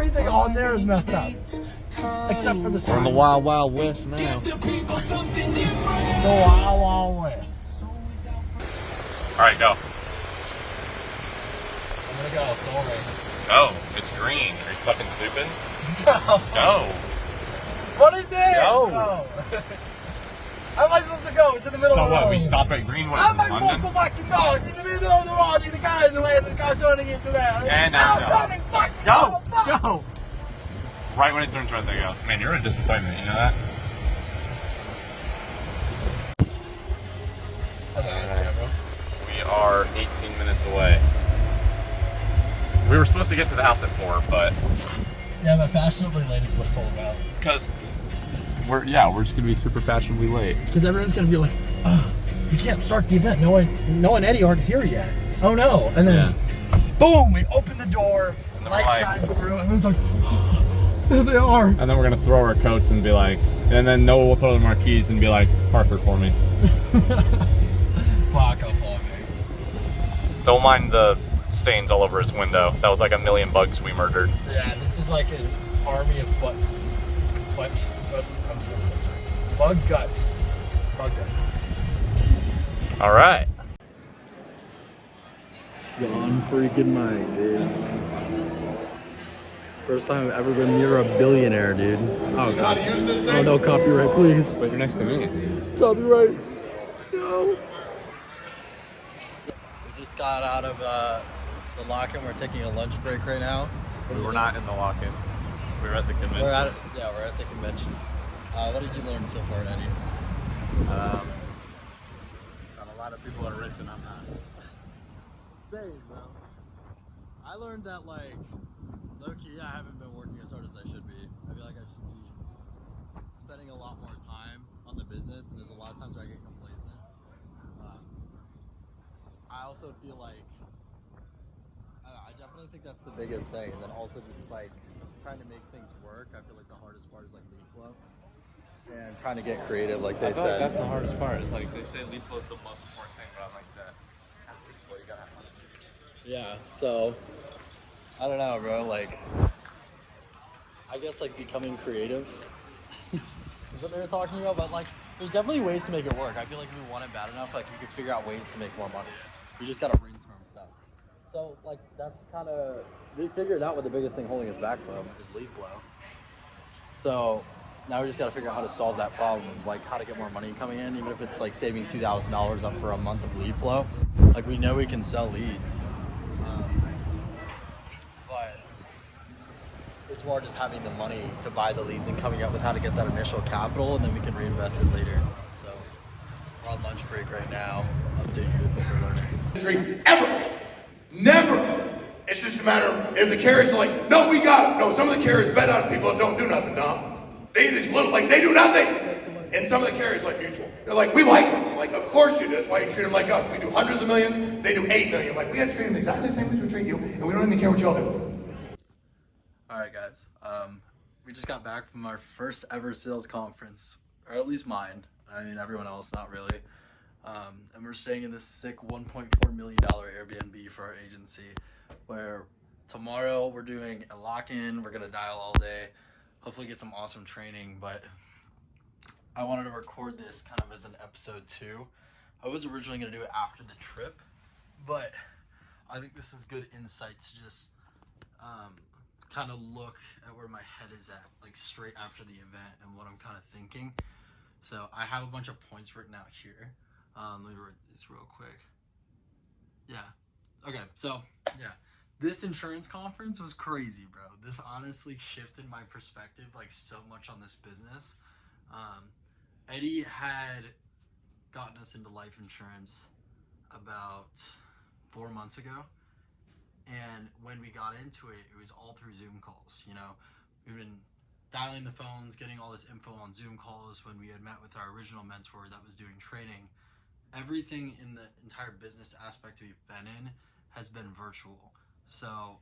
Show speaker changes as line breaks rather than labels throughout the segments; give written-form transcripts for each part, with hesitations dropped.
Everything on there is messed up. Except for the sign.
We're in the Wild Wild West now.
The Wild Wild West.
Alright, go.
I'm gonna go. Don't worry.
Go. It's green. Are you fucking stupid?
No.
Go.
What is this?
Go.
No. How am I supposed to go? It's in the middle of the road.
So what? We stop at green. What?
How am I
London?
supposed to fucking go? It's in the middle of the road. There's a guy in the way. The car's turning into there.
And
now
now
it's turning. Fucking
go.
fuck.
Go. Right when it turns red, they go. Man, you're a disappointment. You know that? We are 18 minutes away. We were supposed to get to the house at 4, but
Yeah, but fashionably late is what it's all about.
because we're just gonna be super fashionably late.
Because everyone's gonna be like, oh, we can't start the event. No one and Eddie aren't here yet. Oh no! And then, boom! We open the door.
And
Light
like,
shines through. And everyone's like, oh, there they are.
And then we're gonna throw our coats and be like, and then Noah will throw the marquees and be like, Parker for me.
Fuck off on me.
Don't mind the stains all over his window. That was like 1,000,000 bugs we murdered.
Yeah, this is like an army of bug guts. Bug guts.
All right.
Gone freaking mind, dude. First time I've ever been near a billionaire, dude. Oh god. Oh no, copyright, please.
Wait, you're next to me.
Copyright. No. We just got out of the lock-in. We're taking a lunch break right now.
We're not in the lock-in. We're at the convention.
We're at the convention. What did you learn so far, Eddie?
That a lot of people are rich and I'm not.
Same, bro. I learned that, like, low-key, I haven't been working as hard as I should be. I feel like I should be spending a lot more time on the business, and there's a lot of times where I get complacent. I also feel like, I don't know, I definitely think that's the biggest thing. And then also just, like, trying to make things work. I feel like the hardest part is, like, lead flow. And trying to get creative, like they said.
That's the hardest part. It's like they say lead flow is the most important thing, but I'm like that. Lead flow, you gotta have fun.
Yeah, so I don't know, bro. Like, I guess like becoming creative is what they were talking about. But like, there's definitely ways to make it work. I feel like if we want it bad enough, like we could figure out ways to make more money. We just gotta brainstorm stuff. So like, that's kind of we figured out what the biggest thing holding us back from is lead flow. So now we just gotta figure out how to solve that problem, like how to get more money coming in, even if it's like saving $2,000 up for a month of lead flow. Like we know we can sell leads. But it's more just having the money to buy the leads and coming up with how to get that initial capital, and then we can reinvest it later. So we're on lunch break right now. Up to you what we're learning.
Ever. Never. It's just a matter of if the carriers are like, no, we got it. No, some of the carriers bet on people that don't do nothing, Dom. They just look like they do nothing. And some of the carriers like mutual. They're like, we like them. Like, of course you do. That's why you treat them like us. We do hundreds of millions. They do 8 million. Like, we got to treat them exactly the same as we treat you. And we don't even care what y'all do.
All right, guys. We just got back from our first ever sales conference, or at least mine. I mean, everyone else, not really. And we're staying in this sick $1.4 million Airbnb for our agency, where tomorrow we're doing a lock-in. We're going to dial all day. Hopefully get some awesome training, but I wanted to record this kind of as an episode 2. I was originally going to do it after the trip, but I think this is good insight to just kind of look at where my head is at, like straight after the event and what I'm kind of thinking. So I have a bunch of points written out here. Let me write this real quick. Yeah. Okay, so yeah. This insurance conference was crazy, bro. This honestly shifted my perspective like so much on this business. Eddie had gotten us into life insurance about 4 months ago. And when we got into it, it was all through Zoom calls. You know, we've been dialing the phones, getting all this info on Zoom calls when we had met with our original mentor that was doing training. Everything in the entire business aspect we've been in has been virtual. So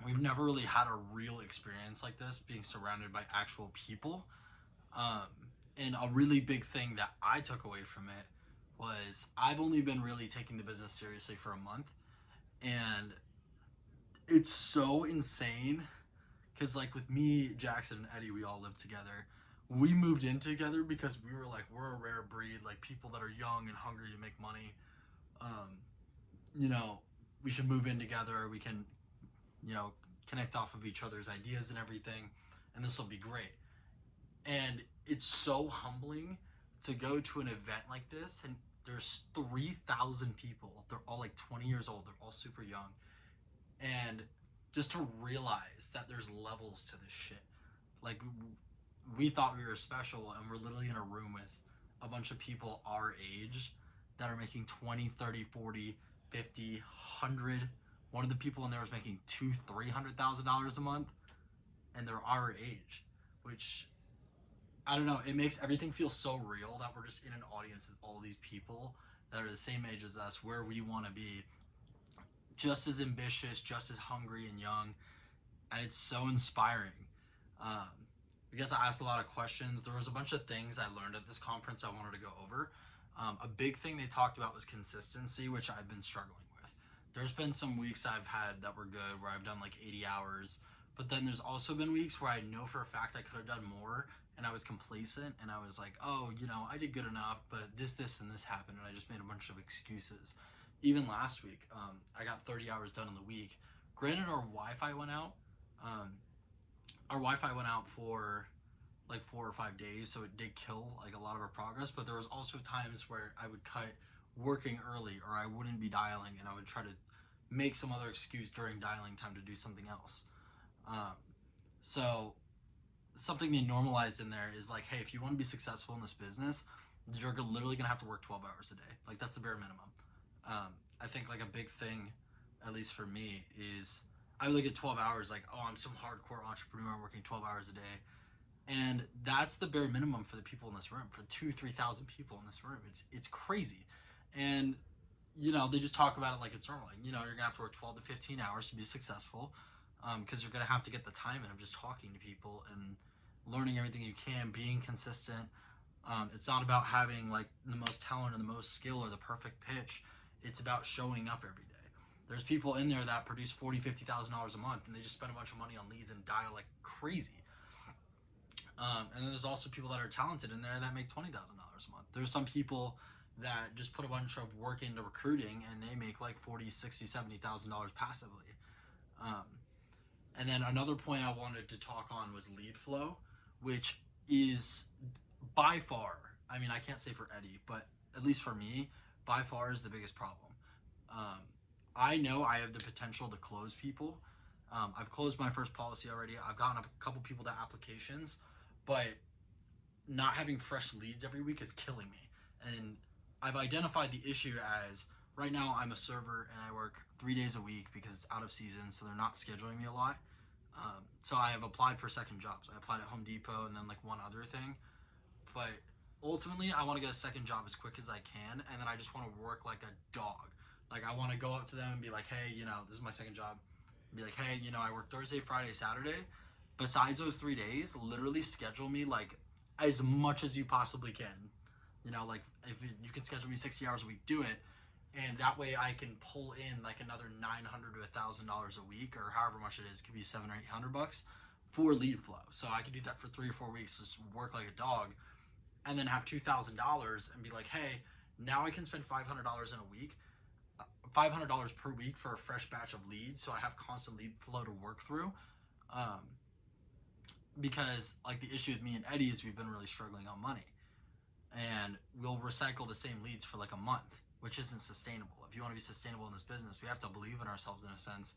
we've never really had a real experience like this, being surrounded by actual people. And a really big thing that I took away from it was I've only been really taking the business seriously for a month. And it's so insane Because like with me, Jackson, and Eddie, we all lived together. We moved in together because we were like, we're a rare breed, like people that are young and hungry to make money. Um, you know, we should move in together. We can, you know, connect off of each other's ideas and everything, and this will be great. And it's so humbling to go to an event like this, and there's 3,000 people. They're all like 20 years old. They're all super young, and just to realize that there's levels to this shit. Like we thought we were special, and we're literally in a room with a bunch of people our age that are making 20, 30, 40, 50, 100. One of the people in there was making $200,000-$300,000 a month, and they're our age, which I don't know. It makes everything feel so real that we're just in an audience with all these people that are the same age as us, where we want to be, just as ambitious, just as hungry and young, and it's so inspiring. Um, we got to ask a lot of questions. There was a bunch of things I learned at this conference I wanted to go over. A big thing they talked about was consistency, which I've been struggling with. There's been some weeks I've had that were good where I've done like 80 hours, but then there's also been weeks where I know for a fact I could have done more, and I was complacent and I was like, oh, you know, I did good enough, but this, and this happened, and I just made a bunch of excuses. Even last week, I got 30 hours done in the week. Granted, our Wi-Fi went out. Um, our Wi-Fi went out for like 4 or 5 days, so it did kill like a lot of our progress. But there was also times where I would cut working early, or I wouldn't be dialing, and I would try to make some other excuse during dialing time to do something else. Um, so something they normalized in there is like, hey, if you want to be successful in this business, you're literally gonna have to work 12 hours a day. Like that's the bare minimum. I think like a big thing, at least for me, is I look at 12 hours like, oh, I'm some hardcore entrepreneur working 12 hours a day. And that's the bare minimum for the people in this room, for 3,000 people in this room. It's crazy. And you know, they just talk about it like it's normal. Like, you know, you're gonna have to work 12 to 15 hours to be successful, because you're gonna have to get the time in of just talking to people and learning everything you can, being consistent. It's not about having like the most talent or the most skill or the perfect pitch. It's about showing up every day. There's people in there that produce $40,000-$50,000 a month, and they just spend a bunch of money on leads and dial like crazy. And then there's also people that are talented in there that make $20,000 a month. There's some people that just put a bunch of work into recruiting, and they make like $40,000, $60,000, $70,000 passively. Um, and then another point I wanted to talk on was lead flow, which is by far, I mean, I can't say for Eddie, but at least for me, by far is the biggest problem. Um, I know I have the potential to close people. I've closed my first policy already. I've gotten a couple people to applications, but not having fresh leads every week is killing me. And I've identified the issue as right now I'm a server and I work 3 days a week because it's out of season, so they're not scheduling me a lot. So I have applied for second jobs. I applied at Home Depot and then like one other thing. But ultimately, I want to get a second job as quick as I can, and then I just want to work like a dog. Like I want to go up to them and be like, hey, you know, this is my second job. Be like, hey, you know, I work Thursday, Friday, Saturday. Besides those 3 days, literally schedule me like as much as you possibly can. You know, like if you can schedule me 60 hours a week, do it. And that way I can pull in like another $900 to $1,000 a week, or however much it is. It could be $700 or $800 for lead flow. So I could do that for 3 or 4 weeks, just work like a dog, and then have $2,000 and be like, hey, now I can spend $500 in a week, $500 per week for a fresh batch of leads, so I have constant lead flow to work through. Um, because like the issue with me and Eddie is we've been really struggling on money, and we'll recycle the same leads for like a month, which isn't sustainable. If you want to be sustainable in this business, we have to believe in ourselves in a sense.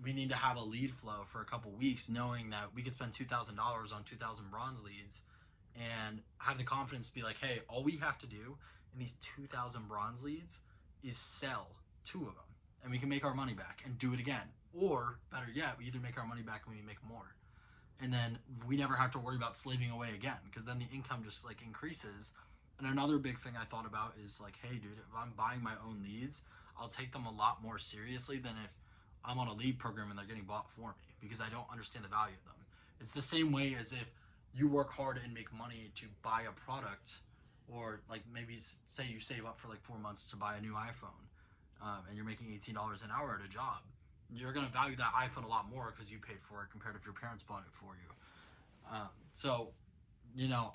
We need to have a lead flow for a couple weeks, knowing that we could spend $2,000 on 2,000 bronze leads and have the confidence to be like, hey, all we have to do in these 2,000 bronze leads is sell 2 of them, and we can make our money back and do it again. Or better yet, we either make our money back and we make more, and then we never have to worry about slaving away again, because then the income just like increases. And another big thing I thought about is like, hey dude, if I'm buying my own leads, I'll take them a lot more seriously than if I'm on a lead program and they're getting bought for me, because I don't understand the value of them. It's the same way as if you work hard and make money to buy a product, or like maybe say you save up for like 4 months to buy a new iPhone, and you're making $18 an hour at a job. you're gonna value that iPhone a lot more because you paid for it compared to if your parents bought it for you. So, you know,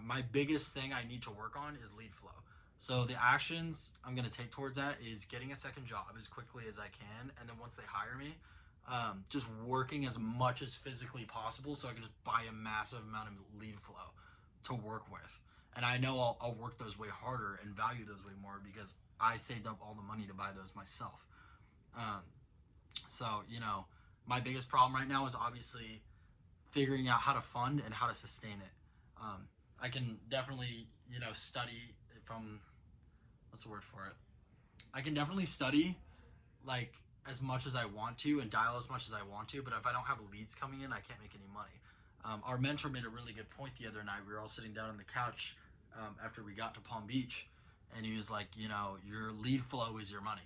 my biggest thing I need to work on is lead flow. So the actions I'm gonna take towards that is getting a second job as quickly as I can, and then once they hire me, just working as much as physically possible so I can just buy a massive amount of lead flow to work with. And I know I'll work those way harder and value those way more because I saved up all the money to buy those myself. Um, so, you know, my biggest problem right now is obviously figuring out how to fund and how to sustain it. I can definitely, you know, study from, what's the word for it? I can definitely study like as much as I want to and dial as much as I want to, but if I don't have leads coming in, I can't make any money. Our mentor made a really good point the other night. We were all sitting down on the couch after we got to Palm Beach, and he was like, you know, your lead flow is your money.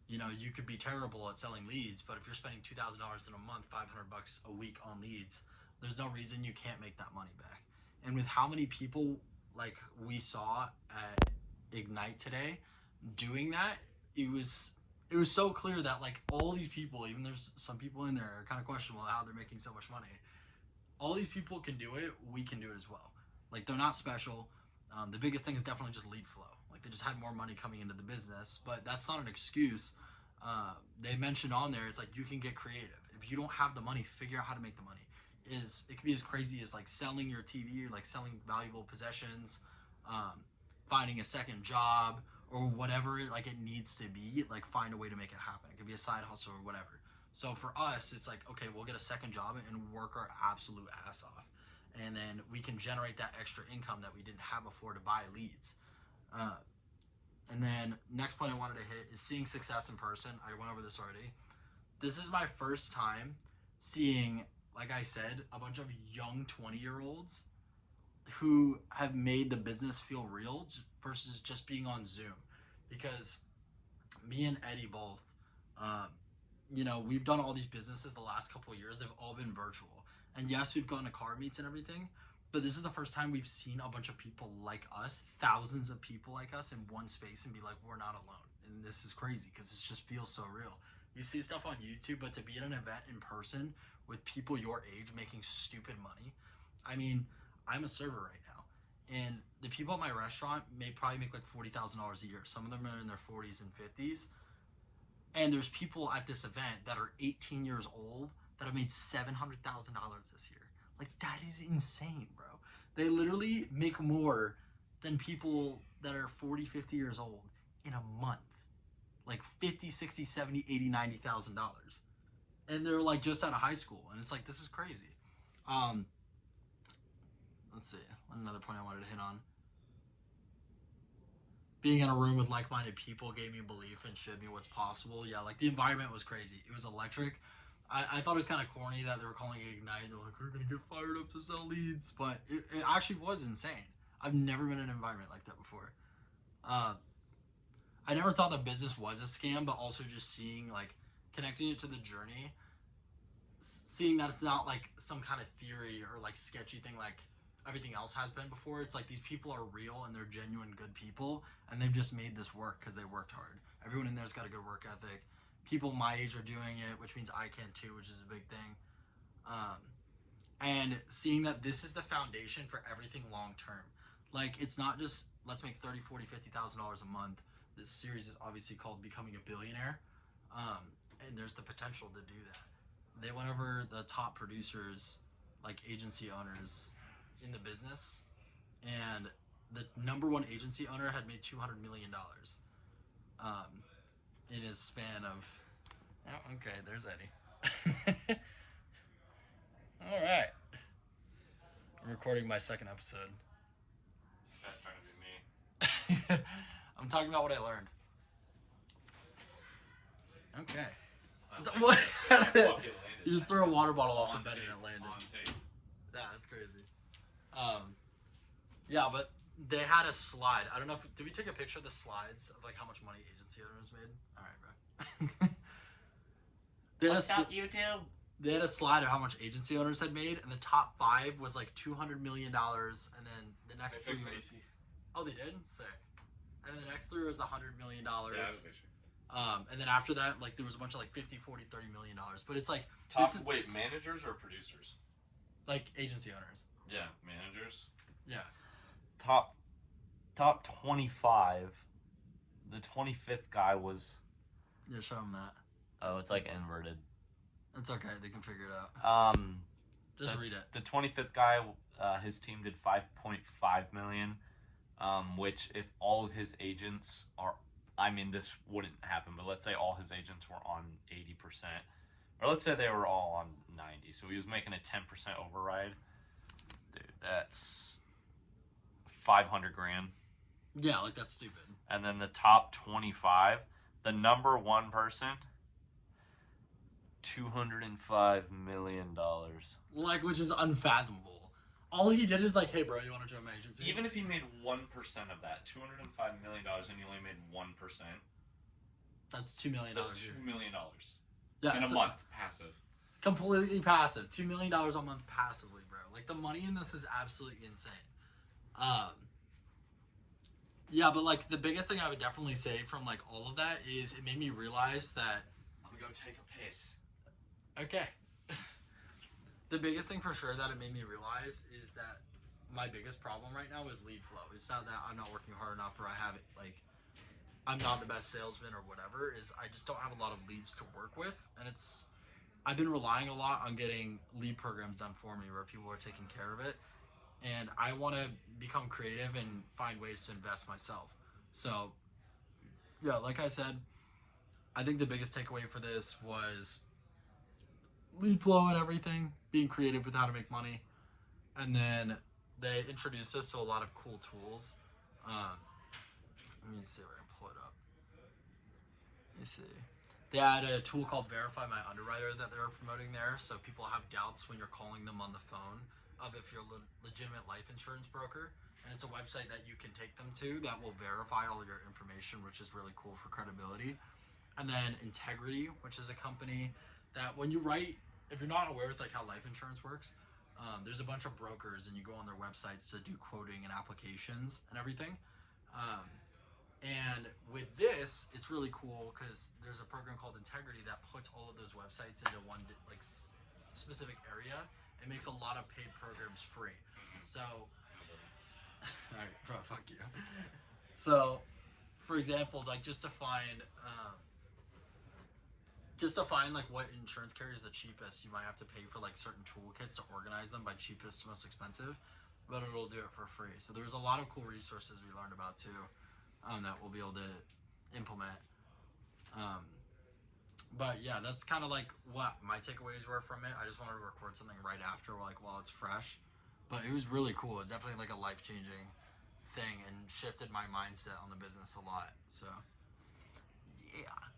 You know, you could be terrible at selling leads, but if you're spending $2,000 in a month, $500 a week on leads, there's no reason you can't make that money back. And with how many people like we saw at Ignite today doing that, it was so clear that like all these people, even there's some people in there are kind of questionable how they're making so much money. All these people can do it. We can do it as well. Like they're not special. The biggest thing is definitely just lead flow. Like they just had more money coming into the business, but that's not an excuse. They mentioned on there, it's like you can get creative. If you don't have the money, figure out how to make the money. It could be as crazy as like selling your TV or like selling valuable possessions, finding a second job or whatever like it needs to be. Like find a way to make it happen. It could be a side hustle or whatever. So for us, it's like, okay, we'll get a second job and work our absolute ass off. And then we can generate that extra income that we didn't have before to buy leads. And then next point I wanted to hit is seeing success in person. I went over this already. This is my first time seeing, like I said, a bunch of young 20-year-olds who have made the business feel real versus just being on Zoom. Because me and Eddie both, you know, we've done all these businesses the last couple of years. They've all been virtual. And yes, we've gone to car meets and everything, but this is the first time we've seen a bunch of people like us, thousands of people like us in one space and be like, we're not alone. And this is crazy because it just feels so real. You see stuff on YouTube, but to be at an event in person with people your age making stupid money. I mean, I'm a server right now, and the people at my restaurant may probably make like $40,000 a year. Some of them are in their 40s and 50s. And there's people at this event that are 18 years old that have made $700,000 this year. Like, that is insane, bro. They literally make more than people that are 40, 50 years old in a month. Like 50, 60, 70, 80, $90,000. And they're like just out of high school. And it's like, this is crazy. Let's see. Another point I wanted to hit on. Being in a room with like-minded people gave me belief and showed me what's possible. Yeah, like the environment was crazy. It was electric. I thought it was kind of corny that they were calling it Ignite. They're like, we're going to get fired up to sell leads. But it actually was insane. I've never been in an environment like that before. I never thought that business was a scam, but also just seeing, like, connecting it to the journey, seeing that it's not like some kind of theory or like sketchy thing like everything else has been before. It's like these people are real and they're genuine good people, and they've just made this work because they worked hard. Everyone in there's got a good work ethic. People my age are doing it, which means I can too, which is a big thing. And seeing that this is the foundation for everything long term. Like, it's not just let's make $30,000, $40,000, $50,000 a month. This series is obviously called Becoming a Billionaire, and there's the potential to do that. They went over the top producers, like agency owners in the business, and the number one agency owner had made $200 million in his span of... Oh, okay, there's Eddie. All right. I'm recording my second episode.
This guy's trying to be me.
I'm talking about what I learned. Okay. What? You just threw a water bottle off the bed and it landed. Yeah, that's crazy. Yeah, but they had a slide. I don't know if... Did we take a picture of the slides of like how much money agency owners made? All right, bro.
What's up, YouTube?
They had a slide of how much agency owners had made, and the top 5 was like $200 million, and then the next 3 was... Oh, they did? Sick. And the next 3 was $100 million.
Yeah, I have a picture.
And then after that, like there was a bunch of like 50, 40, 30 million dollars. But it's like
managers or producers?
Like agency owners.
Yeah, managers.
Yeah.
Top 25. The 25th guy was.
Yeah, show them that.
Oh, it's like inverted.
It's okay. They can figure it out. Just read it.
The 25th guy, his team did 5.5 million, which if all of his agents are, I mean, this wouldn't happen, but let's say all his agents were on 80%, or let's say they were all on 90, so he was making a 10% override. Dude, that's 500 grand.
Yeah, like that's stupid.
And then the top 25, the number one person, $205 million.
Like, which is unfathomable. All he did is like, hey, bro, you want to join my agency?
Even if he made 1% of that, $205 million, and he only made 1%,
that's $2 million.
that's $2 million
Yeah,
in a month, passive.
Completely passive. $2 million a month passively, bro. Like, the money in this is absolutely insane. Yeah, but like the biggest thing I would definitely say from like all of that is it made me realize that
I'm gonna go take a piss.
okay. The biggest thing for sure that it made me realize is that my biggest problem right now is lead flow. It's not that I'm not working hard enough or I have it like I'm not the best salesman or whatever. Is I just don't have a lot of leads to work with, and I've been relying a lot on getting lead programs done for me where people are taking care of it. And I want to become creative and find ways to invest myself. So, yeah, like I said, I think the biggest takeaway for this was lead flow and everything, being creative with how to make money. And then they introduced us to a lot of cool tools. Let me see if I can pull it up. Let me see. They had a tool called Verify My Underwriter that they were promoting there. So people have doubts when you're calling them on the phone of if you're a legitimate life insurance broker, and it's a website that you can take them to that will verify all of your information, which is really cool for credibility. And then Integrity, which is a company that when you write, if you're not aware with like how life insurance works, there's a bunch of brokers and you go on their websites to do quoting and applications and everything. And with this, it's really cool because there's a program called Integrity that puts all of those websites into one like specific area. It makes a lot of paid programs free. So, alright, bro, fuck you. So, for example, like just to find like what insurance carrier is the cheapest, you might have to pay for like certain toolkits to organize them by cheapest to most expensive, but it'll do it for free. So there's a lot of cool resources we learned about too, that we'll be able to implement. But yeah, that's kind of like what my takeaways were from it. I just wanted to record something right after, like while it's fresh. But it was really cool. It's definitely like a life-changing thing and shifted my mindset on the business a lot. So, yeah.